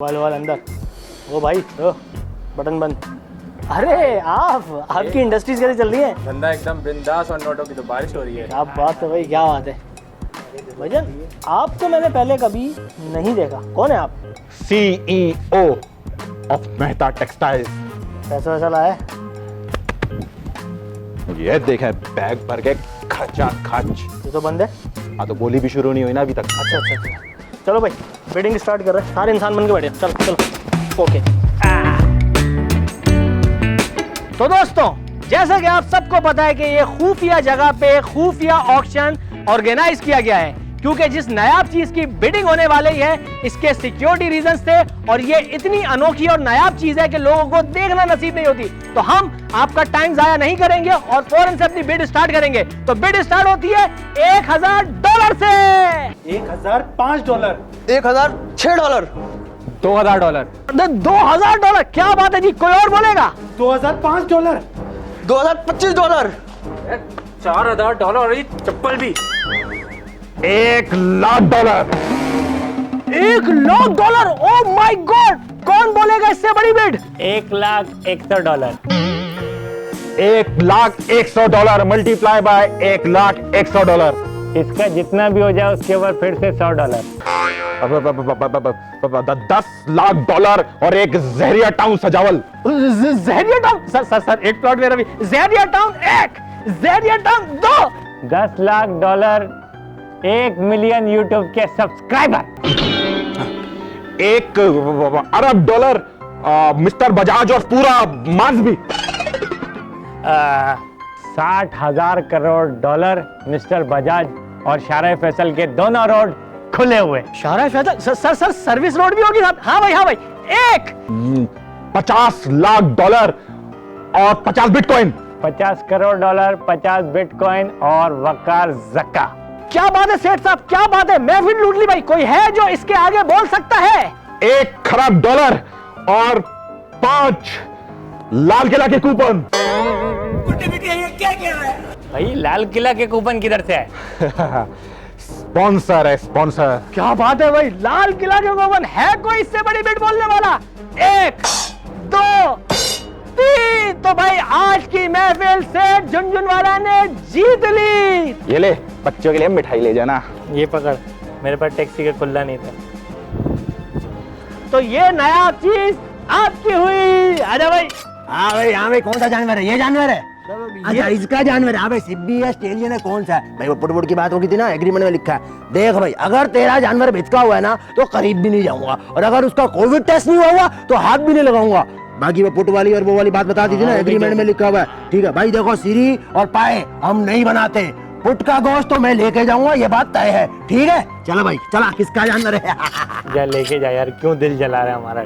वाल अंदर। ओ भाई ओ, बटन बंद। अरे आपकी इंडस्ट्रीज कैसे चल रही है? धंधा एकदम बिंदास और नोटों की तो बारिश हो रही है। क्या बात है भाई, क्या बात है भजन। आपको मैंने पहले कभी नहीं देखा, कौन है आप? CEO of Mehta textiles. पैसा वैसा लाया है? ये देखें बैग भर के खर्चा खर्च। ये तो बंद है। हाँ तो गोली भी शुरू नहीं हुई ना अभी तक। अच्छा अच्छा अच्छा, चलो भाई बिडिंग स्टार्ट कर रहे हैं। सारे इंसान बन के बैठे, चलो चलो ओके। तो दोस्तों, जैसा कि आप सबको पता है कि ये खुफिया जगह पे खुफिया ऑक्शन ऑर्गेनाइज किया गया है, क्योंकि जिस नायाब चीज की बिडिंग होने वाली है इसके सिक्योरिटी रीजंस थे, और ये इतनी अनोखी और नायाब चीज है कि लोगों को देखना नसीब नहीं होती। तो हम आपका टाइम जाया नहीं करेंगे और फौरन से अपनी बिड स्टार्ट करेंगे। तो बिड स्टार्ट होती है $1000 से। $1005, $1006, $2000, $2000। क्या बात है जी, कोई और बोलेगा? $2005, $2025, $4000 और ये चप्पल भी। $1,00,000। $1,00,000। ओ माय गॉड, कौन बोलेगा इससे बड़ी बिड? $1,01,00,000। $1,01,00,000 multiply by $1,01,00,000। इसका जितना भी हो जाए उसके ऊपर फिर से $100। $10,00,000 और एक जहरिया टाउन सजावल। जहरिया टाउन? सर एक प्लॉट मेरा भी। जहरिया टाउन 1, जहरिया टाउन 2। $10,00,000, 1 मिलियन यूट्यूब के सब्सक्राइबर। $1 अरब मिस्टर बजाज और पूरा मार्स भी। $60,000 करोड़ मिस्टर बजाज और शारा फैसल के दोनों रोड खुले हुए। शारा फैसल? सर सर्विस रोड भी होगी साहब। हाँ भाई। एक $50,00,000 और 50 बिटकॉइन। $50 करोड़, 50 बिटकॉइन और वकार जक्का। क्या बात है सेठ साहब, क्या बात है। महफिल लूट ली भाई। कोई है जो इसके आगे बोल सकता है? $1 खरब और 5 लाल किला के कूपन। भाई लाल किला के कूपन किधर से आए? स्पॉन्सर है स्पॉन्सर। क्या बात है भाई, लाल किला के कूपन। है कोई इससे बड़ी बिड बोलने वाला? 1, 2, 3। तो भाई आज की महफिल सेठ झुनझुनवाला ने जीत ली। ये ले बच्चों के लिए मिठाई ले जाना। ये पकड़, मेरे पास टैक्सी का खुला नहीं था। तो ये नया चीज आपकी हुई। आजा भाई। हाँ भाई, यहाँ भाई कौन सा जानवर है? ये जानवर है? अच्छा इसका जानवर है। हाँ भाई, सिब्बी है, स्टेलियन है, कौन सा है भाई? वो पुटपुट की बात होगी थी ना, एग्रीमेंट में लिखा है। देख भाई, अगर तेरा जानवर बिचका हुआ है ना तो करीब भी नहीं जाऊंगा, और अगर उसका कोविड टेस्ट नहीं हुआ तो हाथ भी नहीं लगाऊंगा। बाकी वो पुट वाली और वो वाली बात बता दी थी ना, एग्रीमेंट में लिखा हुआ है। ठीक है भाई, देखो सिरी और पाए हम नहीं बनाते, पुट का गोश्त तो मैं लेके जाऊंगा, ये बात तय है। ठीक है, चलो भाई चला। किसका जानवर है? जा लेके जा यार, क्यों दिल जला रहा है हमारा।